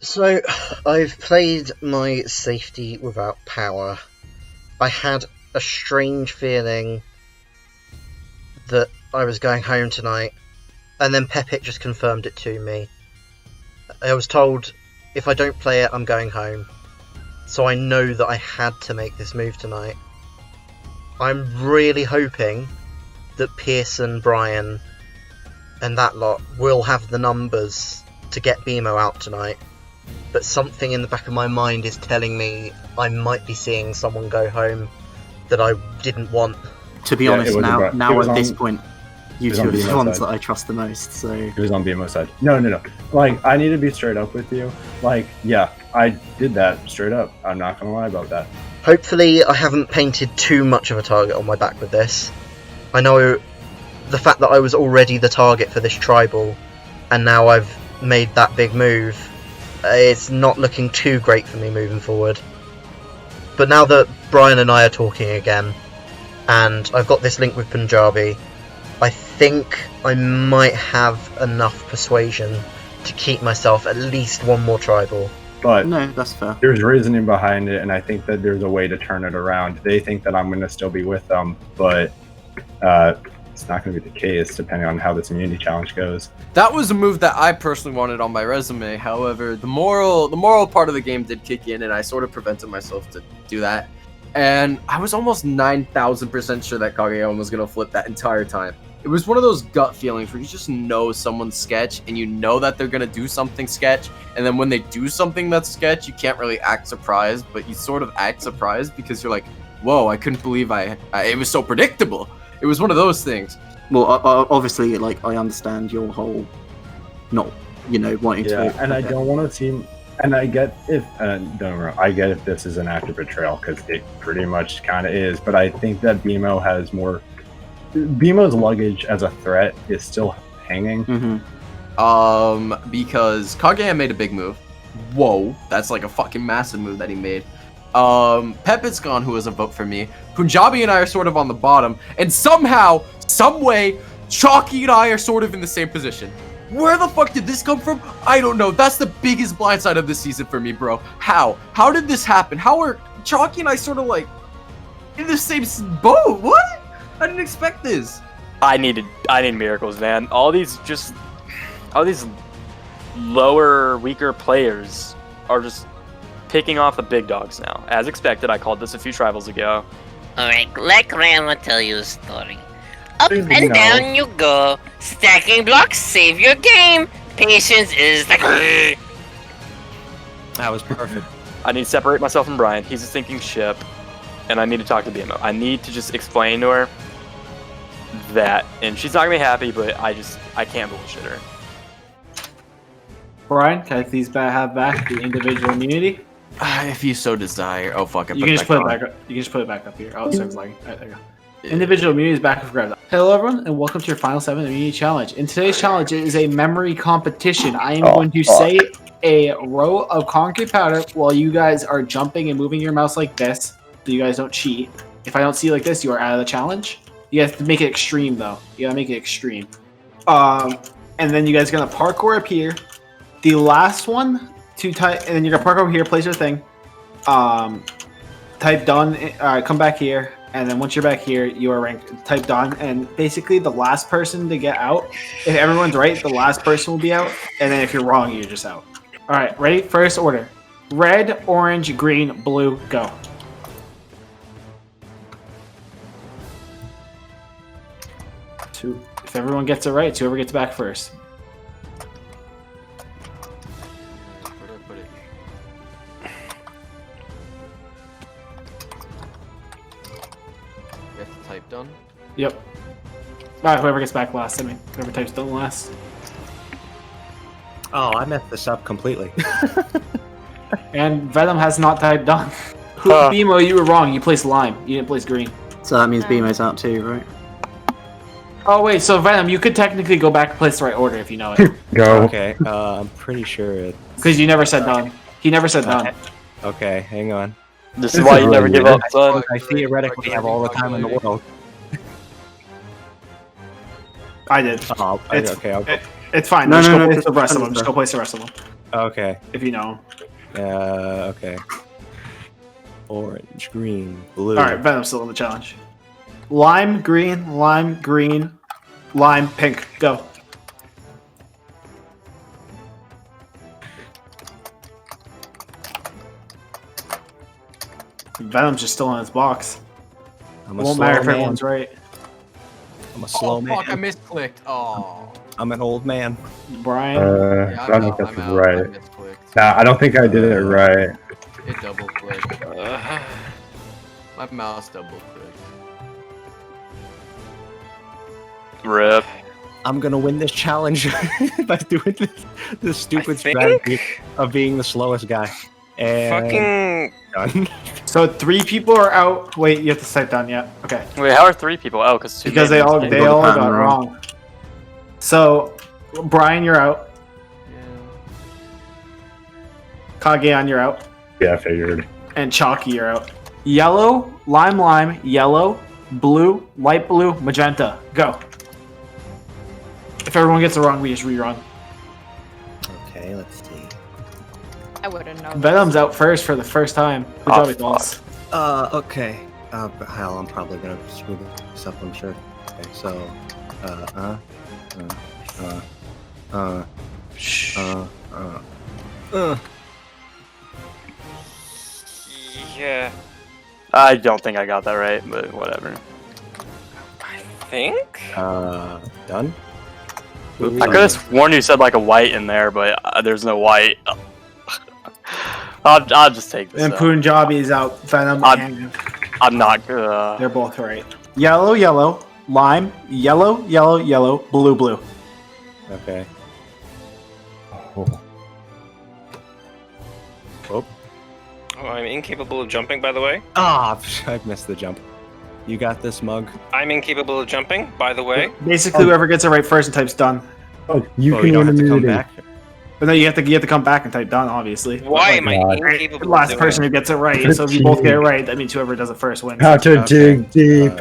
So, I've played my safety without power. I had a strange feeling that I was going home tonight, and then Pepit just confirmed it to me. I was told if I don't play it, I'm going home. So I know that I had to make this move tonight. I'm really hoping that Pierson, Brian, and that lot will have the numbers to get BMO out tonight. But something in the back of my mind is telling me I might be seeing someone go home that I didn't want. To be honest, now at this point, you two are the ones that I trust the most, so... It was on BMO side. No. Like, I need to be straight up with you. Like, yeah, I did that straight up. I'm not gonna lie about that. Hopefully I haven't painted too much of a target on my back with this. I know the fact that I was already the target for this tribal, and now I've made that big move, it's not looking too great for me moving forward. But now that Brian and I are talking again, and I've got this link with Punjabi, I think I might have enough persuasion to keep myself at least one more tribal. But no, that's fair. There's reasoning behind it, and I think that there's a way to turn it around. They think that I'm going to still be with them, but it's not going to be the case depending on how this immunity challenge goes. That was a move that I personally wanted on my resume. However, the moral part of the game did kick in, and I sort of prevented myself to do that. And I was almost 9,000% sure that Kage was going to flip that entire time. It was one of those gut feelings where you just know someone's sketch, and you know that they're going to do something sketch, and then when they do something that's sketch, you can't really act surprised, but you sort of act surprised because you're like, whoa, I couldn't believe it was so predictable. It was one of those things. Well, obviously, like, I understand your whole not, wanting to... Yeah, and I don't want to seem... And I get if... I get if this is an act of betrayal, because it pretty much kind of is, but I think that BMO has more... BMO's luggage as a threat is still hanging. Mm-hmm. Because Kage made a big move. Whoa, that's like a fucking massive move that he made. Pepit's gone, who has a vote for me. Punjabi and I are sort of on the bottom, and somehow, someway, Chalky and I are sort of in the same position. Where the fuck did this come from? I don't know. That's the biggest blindside of this season for me, bro. How? How did this happen? How are Chalky and I sort of like in the same boat? What? I didn't expect this. I need miracles, man. All these lower, weaker players are just picking off the big dogs now. As expected, I called this a few tribals ago. Alright, let Grandma tell you a story. Up and down you go. Stacking blocks save your game. Patience is the key. That was perfect. I need to separate myself from Brian. He's a sinking ship. And I need to talk to BMO. I need to just explain to her that, and she's not gonna be happy, but I can't bullshit her. Brian, can I please have back the individual immunity? If you so desire. Oh fuck! You can just put it back up. You can just put it back up here. Oh, it starts lagging. Alright, there you go. Individual immunity is back with grab. Hello everyone, and welcome to your final 7 immunity challenge. In today's challenge, it is a memory competition. I am going to say a row of concrete powder while you guys are jumping and moving your mouse like this, so you guys don't cheat. If I don't see you like this, you are out of the challenge. You have to make it extreme though. You gotta make it extreme. And then you guys are gonna parkour up here. The last one to type, and then you're gonna park over here, place your thing. Type done. Come back here, and then once you're back here, you are ranked. Type done, and basically the last person to get out. If everyone's right, the last person will be out, and then if you're wrong, you're just out. All right, ready? First order: red, orange, green, blue. Go. If everyone gets it right, it's whoever gets back first. You have to type done? Yep. Alright, whoever gets back last, whoever types done last. Oh, I messed this up completely. And Venom has not typed done. BMO, you were wrong. You placed lime. You didn't place green. So that means BMO's out too, right? Oh wait, so Venom, you could technically go back and place the right order if you know it. Go. Okay, I'm pretty sure it's... Because you never said done. He never said done. Okay, hang on. This is why you never give up, son. I theoretically have all the time in the world. I did. Oh, It's, okay, I'll go. It's fine. No, just no, go no, place the rest of them. Just go place the rest of them. Okay. if you know. Okay. Orange, green, blue. All right, Venom's still in the challenge. Lime, green, lime, pink. Go. Venom's just still in his box. I'm It a won't slow matter if man. everyone's right. I'm a slow Oh man. fuck! I misclicked. Oh. I'm an old man. Brian. Yeah, I don't know if that's I'm out. I right. misclicked. Nah, I don't think I did it right. It double clicked. My mouse double clicked. Rip. I'm gonna win this challenge by doing this stupid strategy of being the slowest guy. And Fucking. done. So 3 people are out. Wait, you have to type down yet. Okay. Wait, how are 3 people? Oh, because Because they all got the got pattern wrong. So Brian, you're out. Kageon, you're out. Yeah, I figured. And Chalky, you're out. Yellow, lime, yellow, blue, light blue, magenta. Go. If everyone gets it wrong, we just rerun. Okay, let's see. I wouldn't know. Venom's out first for the first time. Good job, boss. Okay. But hell, I'm probably gonna screw this up, I'm sure. Okay, so, Yeah. I don't think I got that right, but whatever. I think. Done? I could have sworn you said like a white in there, but there's no white. I'll just take this. And out. Punjabi is out. Venom and I'm not. they're both right. Yellow, yellow, lime, yellow, yellow, yellow, blue, blue. Okay. Oh. Oh. Oh, I'm incapable of jumping, by the way. Ah, I've missed the jump. You got this, Mug. I'm incapable of jumping, by the way. Basically, whoever gets it right first and types done. Oh, you Oh, can you don't have to come immunity. back? But no, you have to come back and type done, obviously. Why am I God. incapable The of last doing person it? who gets it right. So if you both get it right, that means whoever does it first wins. How to Okay. dig deep.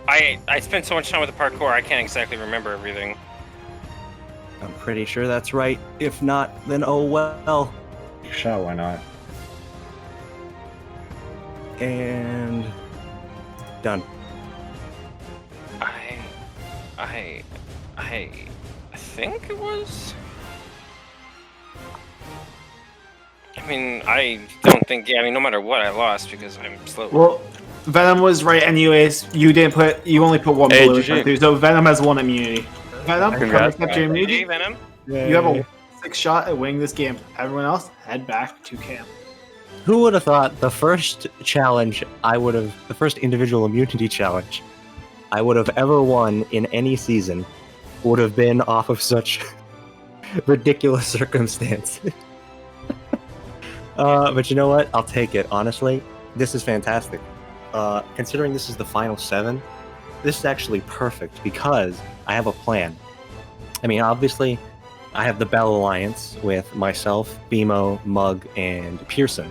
I spent so much time with the parkour, I can't exactly remember everything. I'm pretty sure that's right. If not, then oh well. Shot, why not? And done. I think it was. I mean, I don't think. Yeah, I mean, no matter what, I lost because I'm slow. Well, Venom was right anyways. You didn't put. You only put one Hey, blue. GG. So Venom has 1 immunity. Venom, come Congrats. accept your immunity. Hey, Venom. You have a 6 shot at winning this game. Everyone else, head back to camp. Who would have thought the first challenge the first individual immunity challenge I would have ever won in any season would have been off of such ridiculous circumstance. But you know what? I'll take it. Honestly, this is fantastic. Considering this is the final 7, this is actually perfect because I have a plan. I mean, obviously, I have the Bell Alliance with myself, BMO, Mug, and Pierson.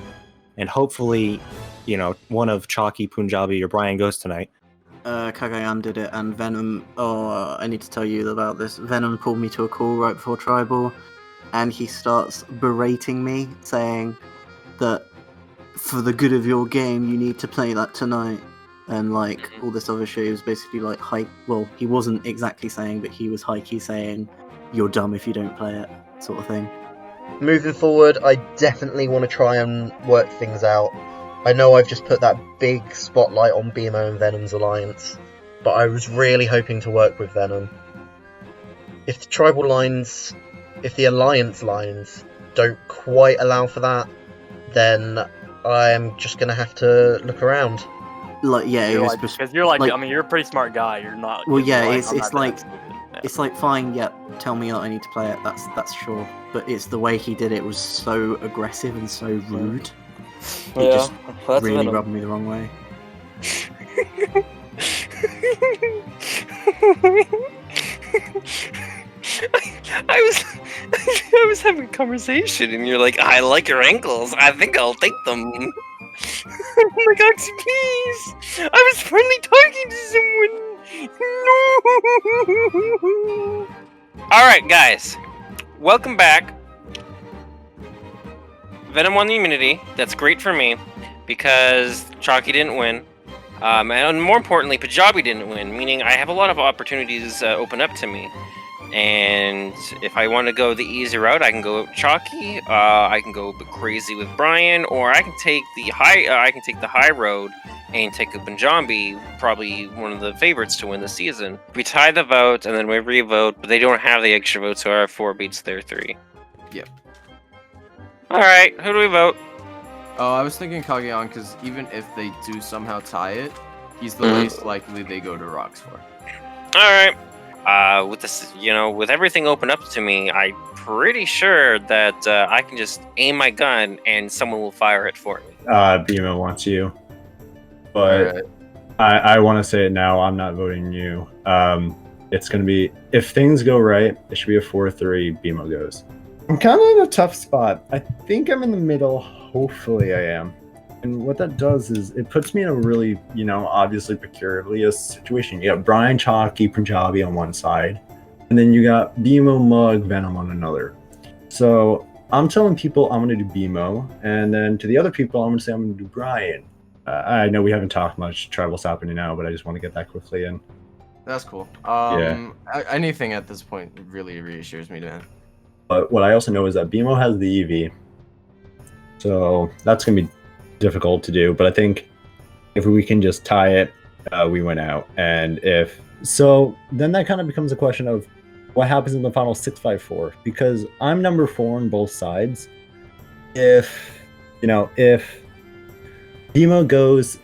And hopefully, you know, one of Chalky, Punjabi, or Brian goes tonight. Kagayan did it, and Venom. Oh, I need to tell you about this. Venom called me to a call right before Tribal, and he starts berating me, saying that for the good of your game, you need to play that tonight, and like all this other shit. He was basically like Well, he wasn't exactly saying, but he was hikey saying, "You're dumb if you don't play it," sort of thing. Moving forward, I definitely want to try and work things out. I know I've just put that big spotlight on BMO and Venom's alliance, but I was really hoping to work with Venom. If the tribal lines, if the alliance lines don't quite allow for that, then I am just going to have to look around. Like, yeah, it was Because you're like, I mean, you're a pretty smart guy. You're not. Well, you're yeah, I'm it's not like- that stupid. Yeah. It's like, fine, yep, tell me that I need to play it, that's sure. But it's the way he did it was so aggressive and so rude. It just that's really Venom. rubbed me the wrong way. I was having a conversation, and you're like, "I like your ankles. I think I'll take them." I'm like, "Oxy, please! I was friendly talking to someone." No. All right, guys, welcome back. Venom won the immunity. That's great for me because Chalky didn't win. And more importantly, Punjabi didn't win, meaning I have a lot of opportunities open up to me. And if I want to go the easy route, I can go Chalky. I can go a bit crazy with Brian, or I can take the high road and take a Punjabi, probably one of the favorites to win the season. We tie the vote, and then we re-vote, but they don't have the extra vote, so our 4 beats their 3. Yep. All right, who do we vote? Oh, I was thinking Kageon because even if they do somehow tie it, he's the least likely they go to rocks for. All right. With this, with everything open up to me, I'm pretty sure that I can just aim my gun and someone will fire it for me. BMO wants you, but I want to say it now. I'm not voting you. It's gonna be, if things go right, it should be a 4-3. BMO goes. I'm kind of in a tough spot. I think I'm in the middle. Hopefully, I am. And what that does is it puts me in a really, obviously precarious situation. You got Brian, Chalky, Punjabi on one side, and then you got BMO, Mug, Venom on another. So I'm telling people I'm going to do BMO, and then to the other people, I'm going to say I'm going to do Brian. I know we haven't talked much. Tribal's happening now, but I just want to get that quickly in. That's cool. Yeah. Anything at this point really reassures me, man. But what I also know is that BMO has the EV. So that's going to be difficult to do, but I think if we can just tie it, we win out. And then that kind of becomes a question of what happens in the final 6-5-4, because I'm number 4 on both sides. If BMO goes,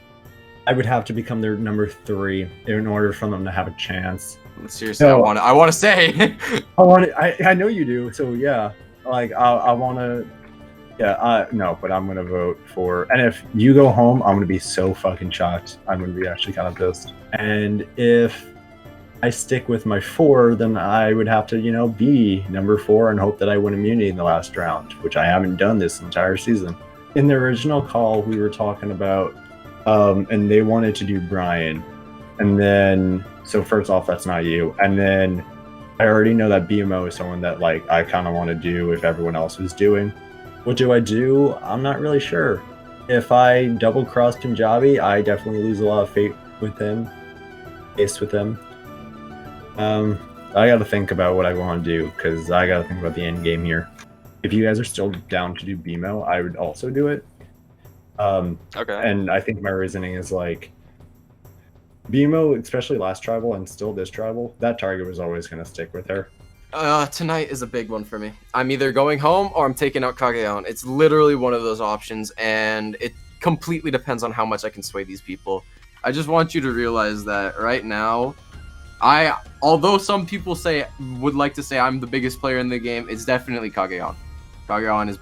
I would have to become their number 3 in order for them to have a chance. Seriously, no, I want to say. I know you do. So yeah, like I want to. Yeah, no, but I'm going to vote for... And if you go home, I'm going to be so fucking shocked. I'm going to be actually kind of pissed. And if I stick with my 4, then I would have to, be number 4 and hope that I win immunity in the last round, which I haven't done this entire season. In the original call, we were talking about... and they wanted to do Brian. And then... So first off, that's not you. And then I already know that BMO is someone that, I kind of want to do if everyone else is doing. What do I do? I'm not really sure. If I double cross Punjabi, I definitely lose a lot of faith with him. I got to think about what I want to do, because I got to think about the end game here. If you guys are still down to do BMO, I would also do it. Okay. And I think my reasoning is BMO, especially last tribal and still this tribal, that target was always going to stick with her. Tonight is a big one for me. I'm either going home or I'm taking out Kageon. It's literally one of those options, and it completely depends on how much I can sway these people. I just want you to realize that right now, although some people would like to say I'm the biggest player in the game, it's definitely Kageon. Kageon is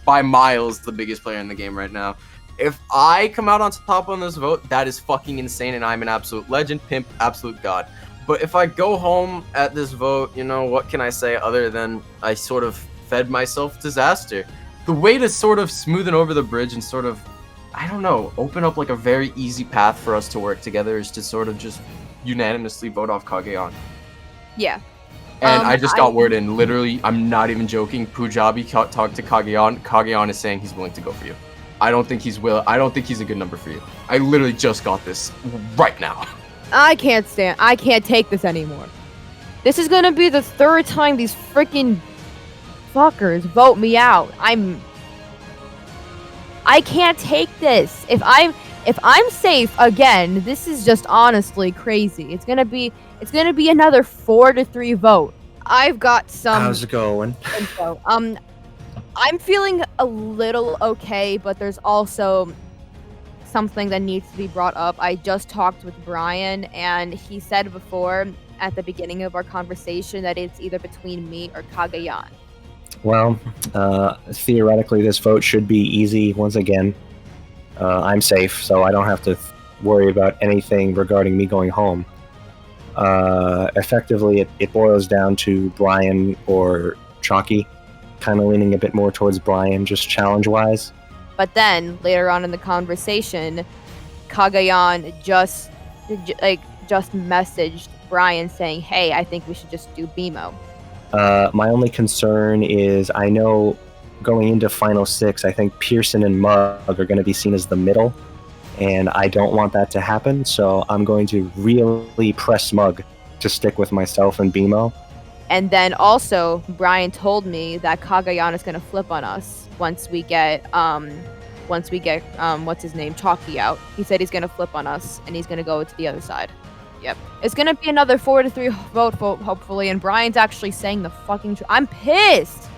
by miles, the biggest player in the game right now. If I come out on top on this vote, that is fucking insane, and I'm an absolute legend, pimp, absolute god. But if I go home at this vote, what can I say other than I sort of fed myself disaster? The way to sort of smoothen over the bridge and sort of, I don't know, open up a very easy path for us to work together is to sort of just unanimously vote off Kageon. Yeah. And I just got word in, literally, I'm not even joking, Punjabi talked to Kageon. Kageon is saying he's willing to go for you. I don't think he's a good number for you. I literally just got this right now. I can't take this anymore. This is gonna be the 3rd time these freaking fuckers vote me out. I can't take this. If I'm safe again, this is just honestly crazy. It's gonna be another 4-3 vote. I've got some... How's it going? Info. I'm feeling a little okay, but there's also something that needs to be brought up. I just talked with Brian, and he said before at the beginning of our conversation that it's either between me or Kageon. Well, theoretically, this vote should be easy once again. I'm safe, so I don't have to worry about anything regarding me going home. Effectively, it boils down to Brian or Chalky, kind of leaning a bit more towards Brian, just challenge-wise. But then, later on in the conversation, Kageon just messaged Brian saying, hey, I think we should just do BMO. My only concern is I know going into Final 6, I think Pierson and Mug are going to be seen as the middle, and I don't want that to happen, so I'm going to really press Mug to stick with myself and BMO. And then also, Brian told me that Kagayana is going to flip on us once we get what's his name, Chalky out. He said he's going to flip on us, and he's going to go to the other side. Yep. It's going to be another 4-3 vote, hopefully, and Brian's actually saying the fucking truth. I'm pissed!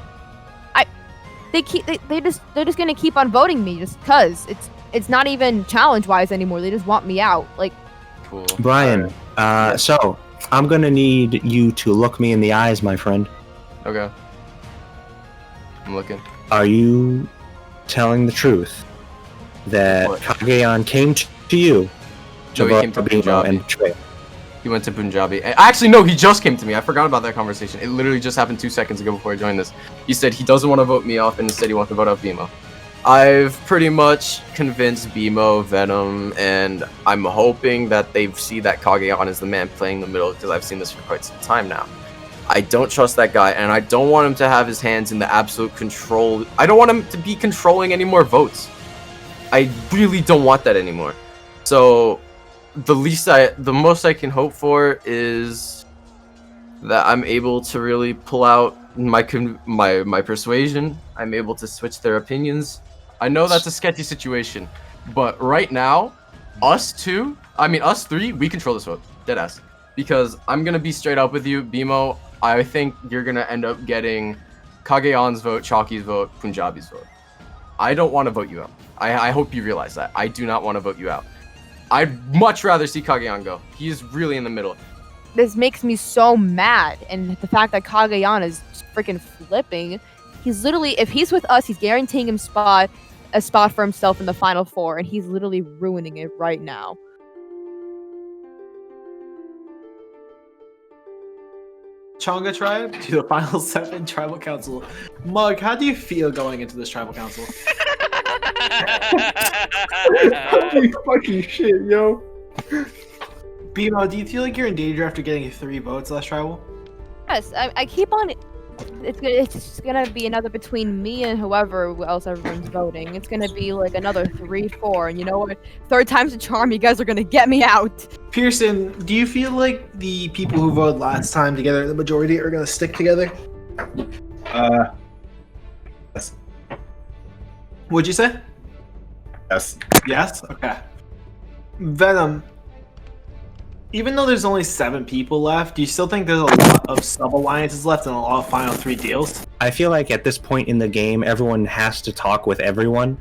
They're just going to keep on voting me just because. It's not even challenge-wise anymore. They just want me out. Like, Cool. Brian, so I'm going to need you to look me in the eyes, my friend. Okay. I'm looking. Are you telling the truth that What? Kagayan came to you to No, he vote came to for BMO Punjabi. and betray? He went to Punjabi. Actually, no, he just came to me. I forgot about that conversation. It literally just happened 2 seconds ago before I joined this. He said he doesn't want to vote me off and instead he wants to vote out BMO. I've pretty much convinced BMO, Venom, and I'm hoping that they see that Kagayan is the man playing the middle because I've seen this for quite some time now. I don't trust that guy, and I don't want him to have his hands in the absolute control. I don't want him to be controlling any more votes. I really don't want that anymore. So the most I can hope for is that I'm able to really pull out my persuasion. I'm able to switch their opinions. I know that's a sketchy situation, but right now, us three, we control this vote, deadass. Because I'm gonna be straight up with you, BMO. I think you're gonna end up getting Kagayan's vote, Chalky's vote, Punjabi's vote. I don't want to vote you out. I hope you realize that. I do not want to vote you out. I'd much rather see Kagayan go. He is really in the middle. this makes me so mad. And the fact that Kagayana is freaking flipping. He's literally, if he's with us, he's guaranteeing him a spot for himself in the final four, and he's literally ruining it right now. Chonga tribe to the final 7 tribal council. Mug, how do you feel going into this tribal council? Holy fucking shit, yo. Bimo, do you feel like you're in danger after getting 3 votes last tribal? Yes, I keep on. It's just gonna be another between me and whoever else everyone's voting. It's gonna be like another 3-4, and you know what? 3rd time's a charm. You guys are gonna get me out. Pierson, do you feel like the people who voted last time together, the majority, are gonna stick together? Yes. What'd you say? Yes. Yes? Okay. Venom, even though there's only 7 people left, do you still think there's a lot of sub-alliances left and a lot of final 3 deals? I feel like at this point in the game, everyone has to talk with everyone,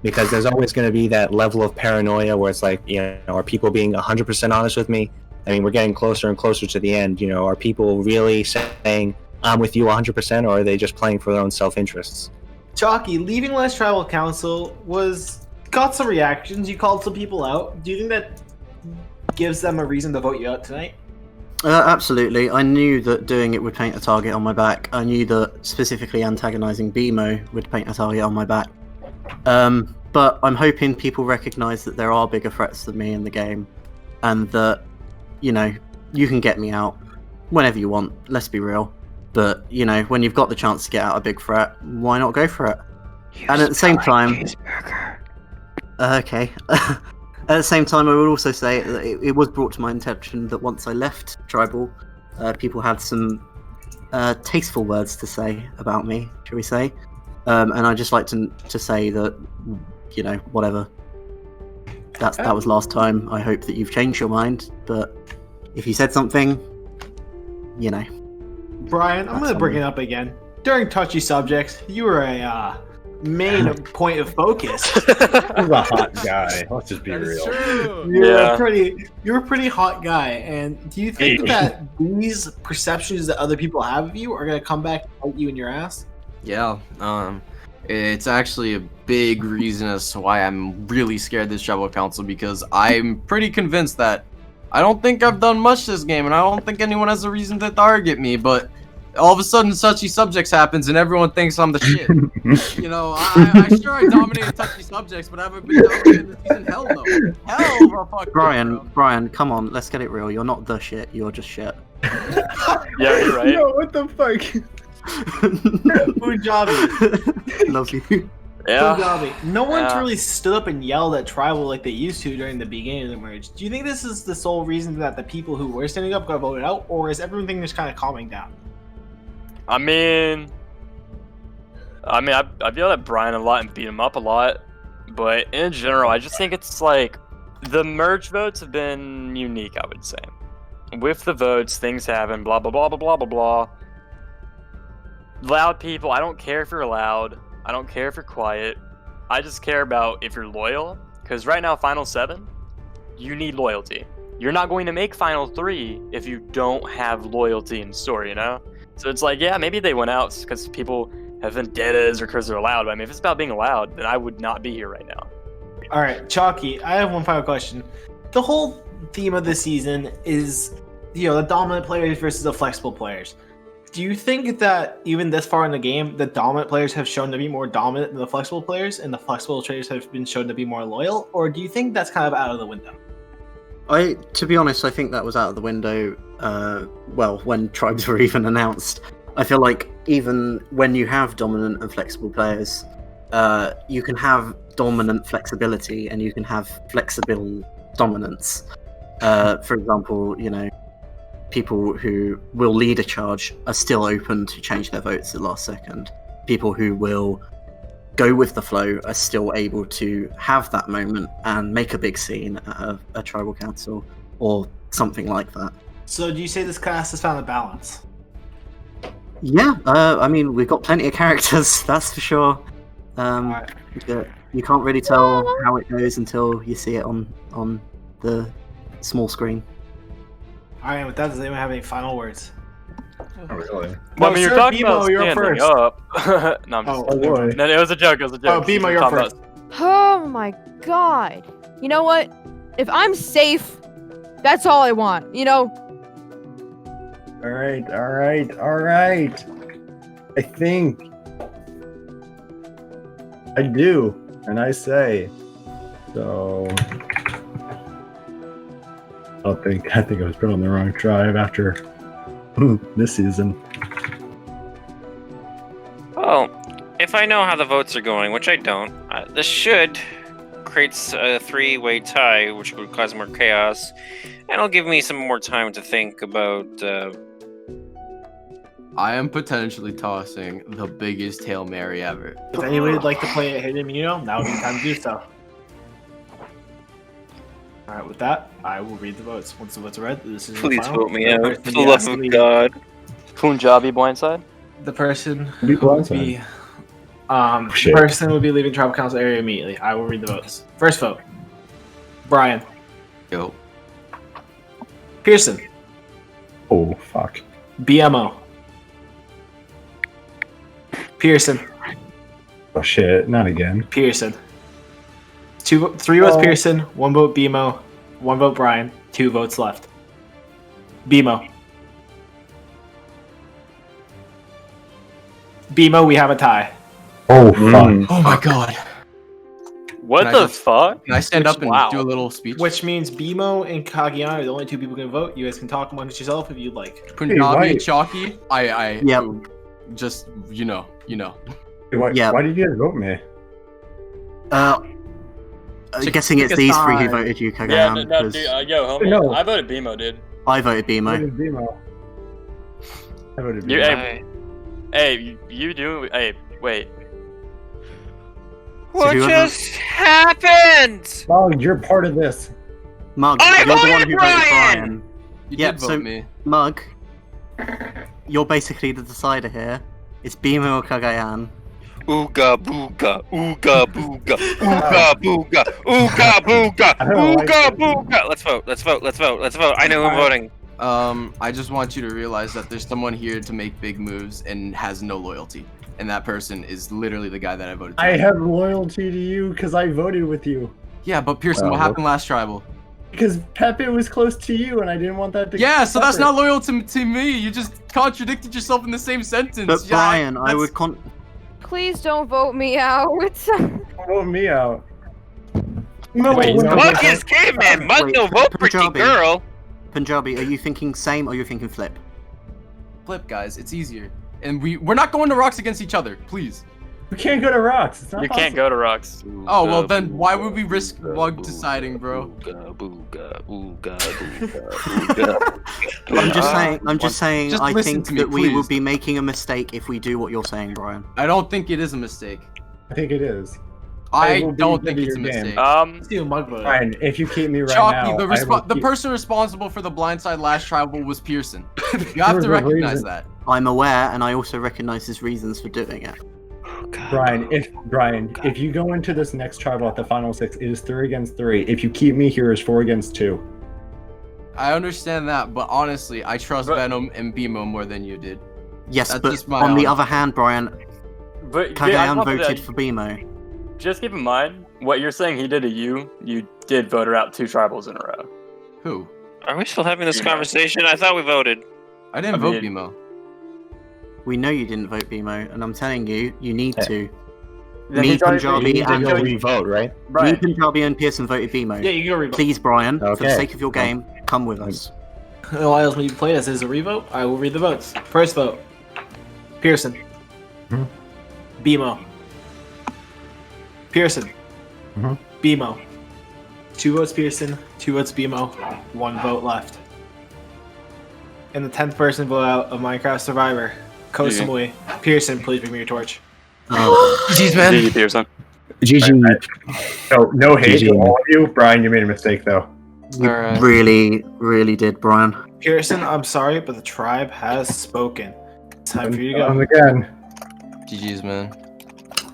because there's always going to be that level of paranoia where it's like, you know, are people being 100% honest with me? I mean, we're getting closer and closer to the end. You know, are people really saying, I'm with you 100%, or are they just playing for their own self-interests? Chalky, leaving last tribal council got some reactions. You called some people out. Do you think that gives them a reason to vote you out tonight? Absolutely. I knew that doing it would paint a target on my back. I knew that specifically antagonizing BMO would paint a target on my back. But I'm hoping people recognize that there are bigger threats than me in the game, and that, you know, you can get me out whenever you want. Let's be real. But, you know, when you've got the chance to get out a big threat, why not go for it? And at the same time... Okay. At the same time, I would also say that it was brought to my attention that once I left Tribal, people had some tasteful words to say about me, shall we say. And I'd just like to say that, you know, whatever. That was last time. I hope that you've changed your mind, but if you said something, you know. Brian, I'm going to bring it up again. During touchy subjects, you were a main point of focus. He's a hot guy. Let's just be real. You're a pretty hot guy. And do you think that these perceptions that other people have of you are going to come back and bite you in your ass? Yeah, it's actually a big reason as to why I'm really scared of this tribal council, because I'm pretty convinced that I don't think I've done much this game, and I don't think anyone has a reason to target me, but all of a sudden touchy subjects happens and everyone thinks I'm the shit. You know, I dominated touchy subjects, but I haven't been dominated this season. Hell no. Hell of a fuck. Brian, come on, let's get it real. You're not the shit, you're just shit. Yeah, you're right. Yo, what the fuck? Punjabi. Love you. Yeah. Punjabi. No one's Yeah. really stood up and yelled at tribal like they used to during the beginning of the merge. Do you think this is the sole reason that the people who were standing up got voted out, or is everything just kind of calming down? I mean, I've yelled at Brian a lot and beat him up a lot, but in general, I just think it's like the merge votes have been unique. I would say, with the votes, things happen. Blah blah blah blah blah blah blah. Loud people. I don't care if you're loud. I don't care if you're quiet. I just care about if you're loyal. Because right now, Final 7, you need loyalty. You're not going to make Final 3 if you don't have loyalty in store, you know? So it's like, yeah, maybe they went out because people have vendettas or because they're loud. But I mean, if it's about being loud, then I would not be here right now. All right, Chalky, I have one final question. The whole theme of this season is, the dominant players versus the flexible players. Do you think that even this far in the game, the dominant players have shown to be more dominant than the flexible players, and the flexible players have been shown to be more loyal, or do you think that's kind of out of the window? To be honest, I think that was out of the window. When tribes were even announced, I feel like even when you have dominant and flexible players, you can have dominant flexibility and you can have flexible dominance. For example, people who will lead a charge are still open to change their votes at the last second. People who will go with the flow are still able to have that moment and make a big scene at a tribal council or something like that. So do you say this class has found a balance? Yeah, I mean, we've got plenty of characters, that's for sure. Alright. You can't really tell how it goes until you see it on the small screen. Alright, with that, does anyone have any final words? Oh, really? Well, I mean, you're Sir talking Bimo, about you're standing first. up. No, I'm just Oh, boy. No, it was a joke. Oh, Bimo, you're first. Oh my god. You know what? If I'm safe, that's all I want, All right. I think I do, and I say so. I think I was put on the wrong tribe after this season. Well, if I know how the votes are going, which I don't, this should create a three-way tie, which would cause more chaos, and it'll give me some more time to think about. I am potentially tossing the biggest Hail Mary ever. If anyone would like to play a hidden immunity, now would be the time to do so. Alright, with that, I will read the votes. Once the votes are read, this is Please the final. vote me out, The for person the love of God. Punjabi blindside. The person Be who would blindside. be the Shit. person will be leaving tribal council area immediately. I will read the votes. First vote, Brian. Yo. Pierson. Oh fuck. BMO. Pierson. Oh shit! Not again. Pierson. 3 votes Pierson, 1 vote BMO, 1 vote Brian, 2 votes left. BMO. BMO, we have a tie. Oh fuck. Oh my god. What Can I the just- fuck? Can I stand up and Wow. do a little speech? Which means BMO and Kagiana are the only 2 people who can vote. You guys can talk amongst yourself if you'd like. Punjabi, why- Chalky, I Yep. just, you know. Yeah. Why did you guys vote me? I'm guessing it's pick a these 3 who side. voted you, Yeah, Kagayam, no, because yo, homie. No. I voted BMO, dude. I voted I BMO. voted BMO. I voted You, BMO. hey, you do. Hey, wait. What whoever- just happened? Oh, you're part of this. Mug, I you're the one voted who Brian! voted Brian. You Yeah, did vote so- me. Mug, you're basically the decider here. It's BMO or Kagayan. Ooga booga, ooga booga, ooga booga, ooga booga, I don't like ooga it. booga. Let's vote. I know who I'm voting. I just want you to realize that there's someone here to make big moves and has no loyalty. And that person is literally the guy that I voted for. I have loyalty to you because I voted with you. Yeah, but Pierson, what happened last tribal? Because Pepit was close to you, and I didn't want that to. Yeah, so that's separate. not loyal to me. You just contradicted yourself in the same sentence. But Yeah, Brian, I that's- would Please don't vote me out. Vote me out. Wait, no, Mug is caveman. Mug Wait, no vote, pretty Punjabi. girl. Punjabi, are you thinking same or are you thinking flip? Flip, guys. It's easier. and we're not going to rocks against each other, please. We can't go to rocks. It's not You possible. can't go to rocks. Oh well, then why would we risk lug deciding, bro? I'm just saying. Just I listen think to me, that we will please. be making a mistake if we do what you're saying, Brian. I don't think it is a mistake. I think it is. I will be don't good think at it's a your game. mistake. Steal mug vote. Brian, if you keep me right Chalky, now, the person responsible for the blindside last tribal was Pierson. You have to There's a recognize reason. that. I'm aware, and I also recognize his reasons for doing it. Brian, if you go into this next tribal at the final 6, it is 3 against 3. If you keep me here, it's 4 against 2. I understand that, but honestly, I trust But- Venom and BMO more than you did. Yes, That's but just my on the honest- other hand, Brian, But on Kagayan top of voted that, for BMO. just keep in mind what you're saying he did to you. You did vote her out 2 tribals in a row. Who? Are we still having this BMO. conversation? I thought we voted. I didn't I vote mean- BMO. We know you didn't vote BMO, and I'm telling you, you need to. Then Me, he's already- Punjabi, You need to and go me, re-vote, right? Brian, Punjabi, and Pierson voted BMO. Yeah, you can go revote. Please, Brian, for the Okay. sake of your game, come with us. Why else when you play this as a revote? I will read the votes. First vote, Pierson. Mhm. BMO. Pierson. Mhm. BMO. 2 votes Pierson, 2 votes BMO, 1 vote left. And the 10th person vote out of Minecraft Survivor, Ko Samui. Pierson, please bring me your torch. Jeez, man. GG Pierson. GG. No hate GG. to all of you. Brian, you made a mistake, though. You Alright. really, really did, Brian. Pierson, I'm sorry, but the tribe has spoken. Time for you to And go. again, GG's, man.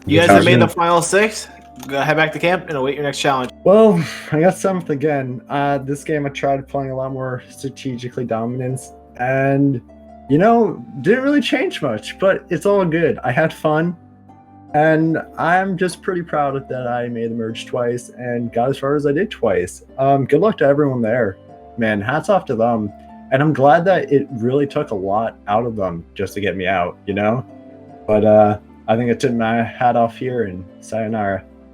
You guys have made the Sounds final 6. Go head back to camp and await your next challenge. well, I got 7th again. This game I tried playing a lot more strategically dominance, and didn't really change much, but it's all good. I had fun, and I'm just pretty proud that I made the merge twice and got as far as I did twice. Good luck to everyone there, man. Hats off to them, and I'm glad that it really took a lot out of them just to get me out, But I think I took my hat off here and sayonara.